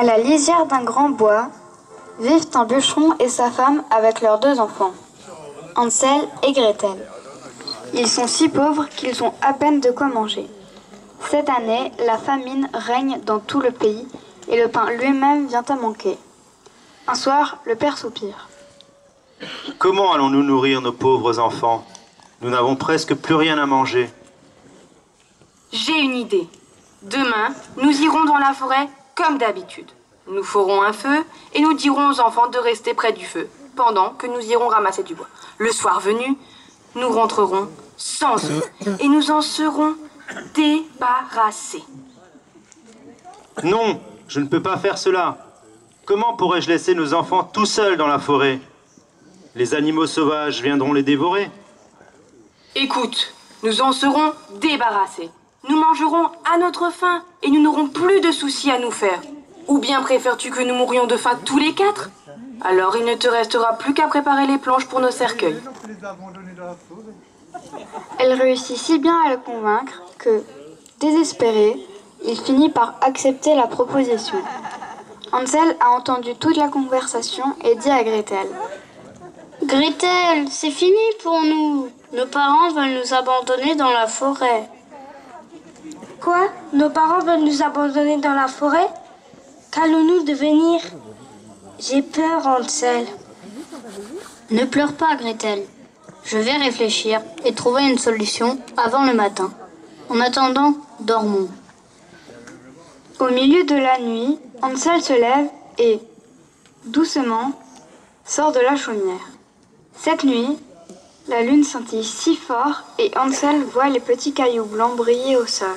la lisière d'un grand bois, vivent un bûcheron et sa femme avec leurs 2 enfants, Hansel et Gretel. Ils sont si pauvres qu'ils ont à peine de quoi manger. Cette année, la famine règne dans tout le pays et le pain lui-même vient à manquer. Un soir, le père soupire. Comment allons-nous nourrir nos pauvres enfants? Nous n'avons presque plus rien à manger. J'ai une idée. Demain, nous irons dans la forêt comme d'habitude. Nous ferons un feu et nous dirons aux enfants de rester près du feu pendant que nous irons ramasser du bois. Le soir venu, nous rentrerons sans eux et nous en serons débarrassés. Non, je ne peux pas faire cela. Comment pourrais-je laisser nos enfants tout seuls dans la forêt? Les animaux sauvages viendront les dévorer. Écoute, nous en serons débarrassés. Nous mangerons à notre faim et nous n'aurons plus de soucis à nous faire. Ou bien préfères-tu que nous mourions de faim tous les 4? Alors il ne te restera plus qu'à préparer les planches pour nos cercueils. Elle réussit si bien à le convaincre que, désespéré, il finit par accepter la proposition. Hansel a entendu toute la conversation et dit à Gretel: Gretel, c'est fini pour nous. Nos parents veulent nous abandonner dans la forêt. Quoi? Nos parents veulent nous abandonner dans la forêt? Qu'allons-nous devenir? J'ai peur, Hansel. Ne pleure pas, Gretel. Je vais réfléchir et trouver une solution avant le matin. En attendant, dormons. Au milieu de la nuit, Hansel se lève et, doucement, sort de la chaumière. Cette nuit, la lune scintille si fort et Hansel voit les petits cailloux blancs briller au sol.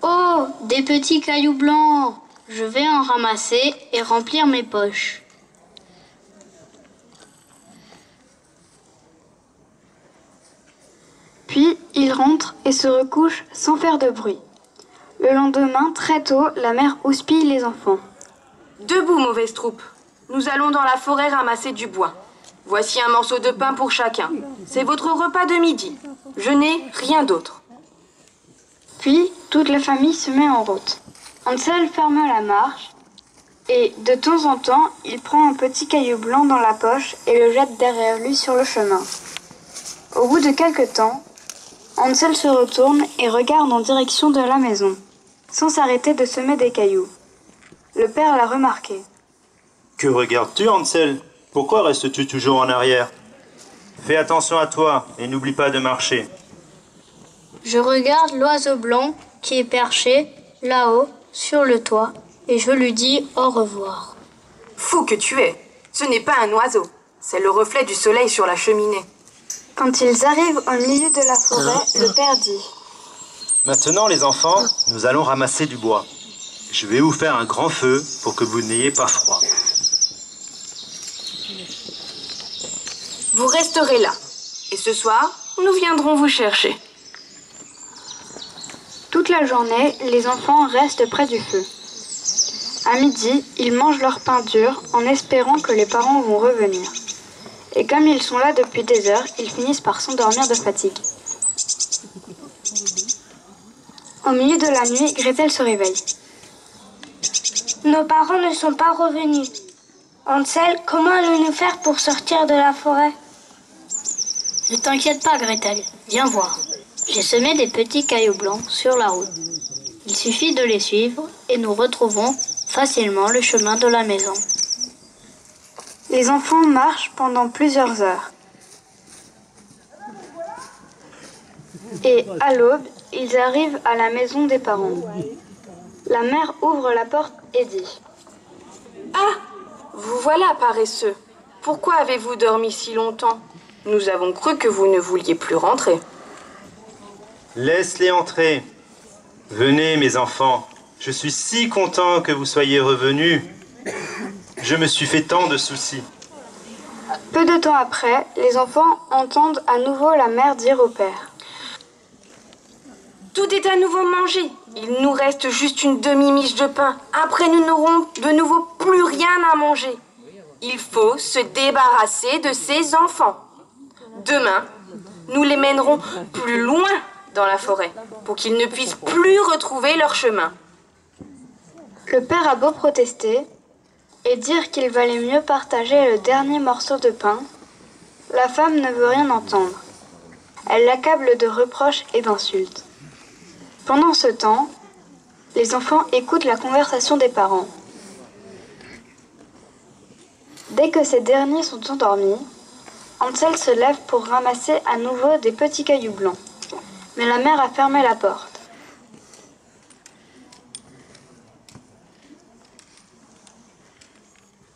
Oh, des petits cailloux blancs! Je vais en ramasser et remplir mes poches. Puis, il rentre et se recouche sans faire de bruit. Le lendemain, très tôt, la mère houspille les enfants. Debout, mauvaise troupe. Nous allons dans la forêt ramasser du bois. Voici un morceau de pain pour chacun. C'est votre repas de midi. Je n'ai rien d'autre. Puis, toute la famille se met en route. Hansel ferme la marche et, de temps en temps, il prend un petit caillou blanc dans la poche et le jette derrière lui sur le chemin. Au bout de quelque temps, Hansel se retourne et regarde en direction de la maison, sans s'arrêter de semer des cailloux. Le père l'a remarqué. Que regardes-tu, Hansel? Pourquoi restes-tu toujours en arrière? Fais attention à toi et n'oublie pas de marcher. Je regarde l'oiseau blanc qui est perché là-haut sur le toit et je lui dis au revoir. Fou que tu es. Ce n'est pas un oiseau. C'est le reflet du soleil sur la cheminée. Quand ils arrivent au milieu de la forêt, le père dit: Maintenant, les enfants, nous allons ramasser du bois. Je vais vous faire un grand feu pour que vous n'ayez pas froid. Vous resterez là. Et ce soir, nous viendrons vous chercher. Toute la journée, les enfants restent près du feu. À midi, ils mangent leur pain dur en espérant que les parents vont revenir. Et comme ils sont là depuis des heures, ils finissent par s'endormir de fatigue. Au milieu de la nuit, Gretel se réveille. Nos parents ne sont pas revenus. Hansel, comment allons-nous faire pour sortir de la forêt? Ne t'inquiète pas, Gretel. Viens voir. J'ai semé des petits cailloux blancs sur la route. Il suffit de les suivre et nous retrouvons facilement le chemin de la maison. Les enfants marchent pendant plusieurs heures. Et à l'aube, ils arrivent à la maison des parents. La mère ouvre la porte et dit: Ah, vous voilà, paresseux. Pourquoi avez-vous dormi si longtemps? Nous avons cru que vous ne vouliez plus rentrer. Laisse-les entrer. Venez, mes enfants. Je suis si content que vous soyez revenus. Je me suis fait tant de soucis. Peu de temps après, les enfants entendent à nouveau la mère dire au père: Tout est à nouveau mangé. Il nous reste juste une demi-miche de pain. Après, nous n'aurons de nouveau plus rien à manger. Il faut se débarrasser de ces enfants. Demain, nous les mènerons plus loin dans la forêt pour qu'ils ne puissent plus retrouver leur chemin. Le père a beau protester et dire qu'il valait mieux partager le dernier morceau de pain, la femme ne veut rien entendre. Elle l'accable de reproches et d'insultes. Pendant ce temps, les enfants écoutent la conversation des parents. Dès que ces derniers sont endormis, Hansel se lève pour ramasser à nouveau des petits cailloux blancs. Mais la mère a fermé la porte.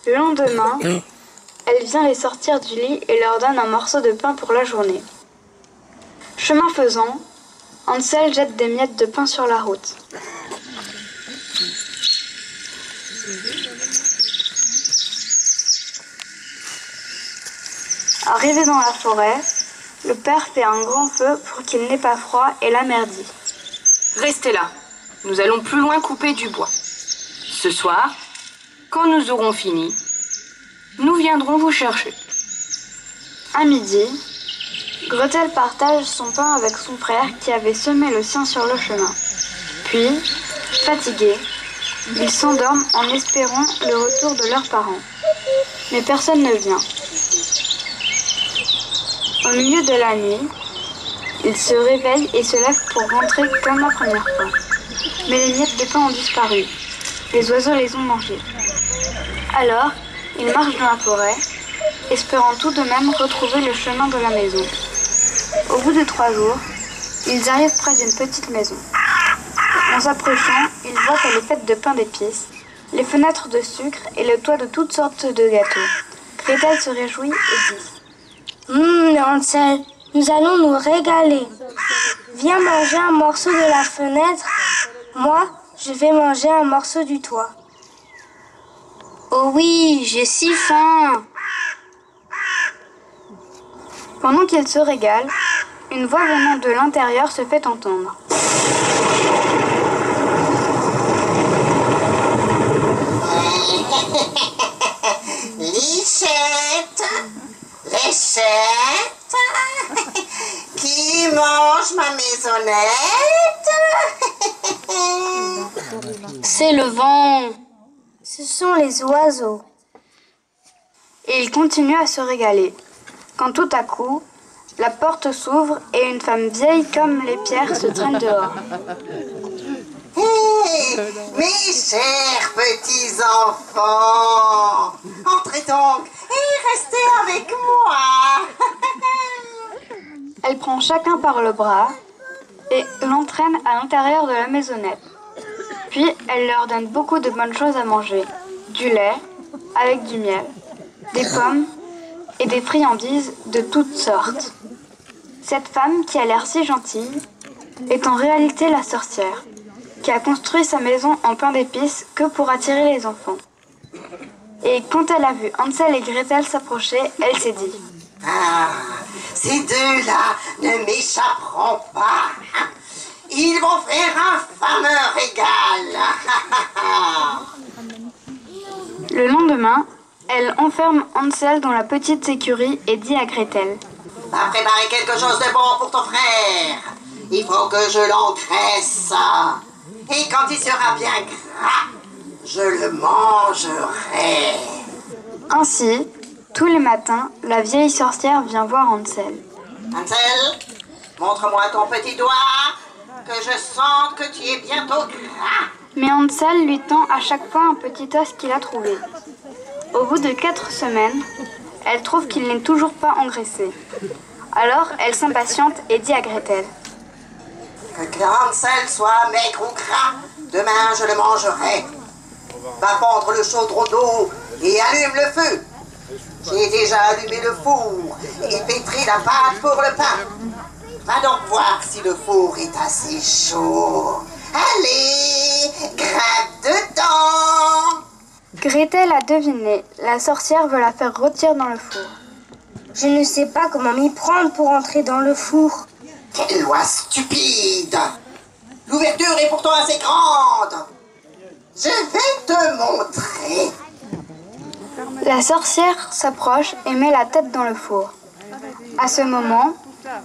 Le lendemain, elle vient les sortir du lit et leur donne un morceau de pain pour la journée. Chemin faisant, Hansel jette des miettes de pain sur la route. Arrivé dans la forêt, le père fait un grand feu pour qu'il n'ait pas froid et la mère dit : Restez là, nous allons plus loin couper du bois. Ce soir, quand nous aurons fini, nous viendrons vous chercher. À midi, Gretel partage son pain avec son frère qui avait semé le sien sur le chemin. Puis, fatigués, ils s'endorment en espérant le retour de leurs parents. Mais personne ne vient. Au milieu de la nuit, ils se réveillent et se lèvent pour rentrer comme la première fois. Mais les miettes de pain ont disparu. Les oiseaux les ont mangées. Alors, ils marchent dans la forêt, espérant tout de même retrouver le chemin de la maison. Au bout de 3 jours, ils arrivent près d'une petite maison. En s'approchant, ils voient qu'elle est faite de pain d'épices, les fenêtres de sucre et le toit de toutes sortes de gâteaux. Gretel se réjouit et dit : Hansel, nous allons nous régaler. Viens manger un morceau de la fenêtre. Moi, je vais manger un morceau du toit. Oh oui, j'ai si faim. Pendant qu'ils se régalent, une voix venant de l'intérieur se fait entendre. Lichette, Léchette, qui mange ma maisonnette? C'est le vent. Ce sont les oiseaux. Et ils continuent à se régaler. Quand tout à coup, la porte s'ouvre et une femme vieille comme les pierres se traîne dehors. Hé, mes chers petits enfants, entrez donc et restez avec moi. Elle prend chacun par le bras et l'entraîne à l'intérieur de la maisonnette. Puis elle leur donne beaucoup de bonnes choses à manger. Du lait avec du miel, des pommes et des friandises de toutes sortes. Cette femme, qui a l'air si gentille, est en réalité la sorcière, qui a construit sa maison en pain d'épices que pour attirer les enfants. Et quand elle a vu Hansel et Gretel s'approcher, elle s'est dit : Ah, ces deux-là ne m'échapperont pas. Ils vont faire un fameux régal. Le lendemain, elle enferme Hansel dans la petite écurie et dit à Gretel : Va préparer quelque chose de bon pour ton frère. Il faut que je l'engraisse. Et quand il sera bien gras, je le mangerai. Ainsi, tous les matins, la vieille sorcière vient voir Hansel. Hansel, montre-moi ton petit doigt, que je sente que tu es bientôt gras. Mais Hansel lui tend à chaque fois un petit os qu'il a trouvé. Au bout de 4 semaines, elle trouve qu'il n'est toujours pas engraissé. Alors, elle s'impatiente et dit à Gretel : Que Hansel soit maigre ou gras, demain je le mangerai. Va prendre le chaudron d'eau et allume le feu. J'ai déjà allumé le four et pétri la pâte pour le pain. Va donc voir si le four est assez chaud. Allez, grimpe dedans. Gretel a deviné. La sorcière veut la faire rôtir dans le four. Je ne sais pas comment m'y prendre pour entrer dans le four. Quelle loi stupide! L'ouverture est pourtant assez grande. Je vais te montrer. La sorcière s'approche et met la tête dans le four. À ce moment,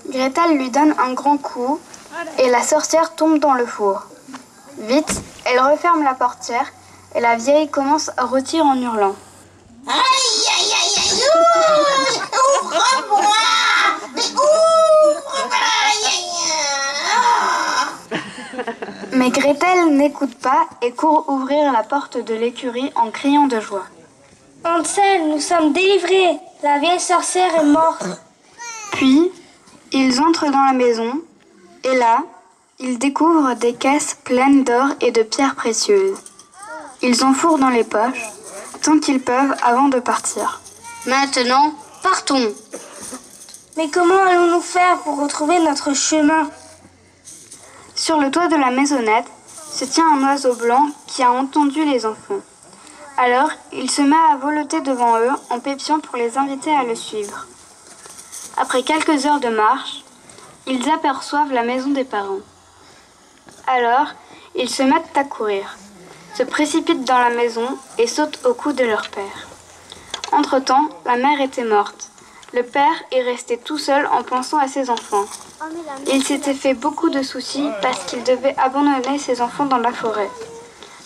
Gretel lui donne un grand coup et la sorcière tombe dans le four. Vite, elle referme la portière et la vieille commence à rôtir en hurlant. Aïe, aïe, aïe, aïe, ouvre-moi! Mais ouvre-moi! Aïe, aïe, aïe. Mais Gretel n'écoute pas et court ouvrir la porte de l'écurie en criant de joie. Hansel, nous sommes délivrés. La vieille sorcière est morte. Puis, ils entrent dans la maison et là, ils découvrent des caisses pleines d'or et de pierres précieuses. Ils enfourrent dans les poches tant qu'ils peuvent avant de partir. Maintenant, partons. Mais comment allons-nous faire pour retrouver notre chemin? Sur le toit de la maisonnette se tient un oiseau blanc qui a entendu les enfants. Alors, il se met à voleter devant eux en pépiant pour les inviter à le suivre. Après quelques heures de marche, ils aperçoivent la maison des parents. Alors, ils se mettent à courir, se précipitent dans la maison et sautent au cou de leur père. Entre-temps, la mère était morte. Le père est resté tout seul en pensant à ses enfants. Il s'était fait beaucoup de soucis parce qu'il devait abandonner ses enfants dans la forêt.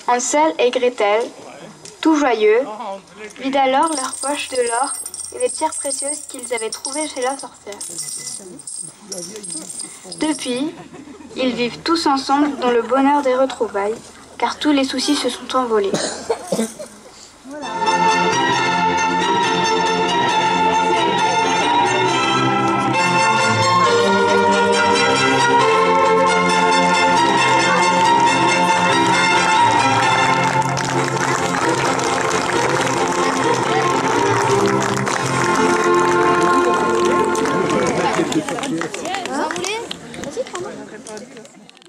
Hansel et Gretel, tout joyeux, vident alors leur poche de l'or et les pierres précieuses qu'ils avaient trouvées chez la sorcière. Depuis, ils vivent tous ensemble dans le bonheur des retrouvailles, car tous les soucis se sont envolés. Vous en voulez? Vas-y, prends-le.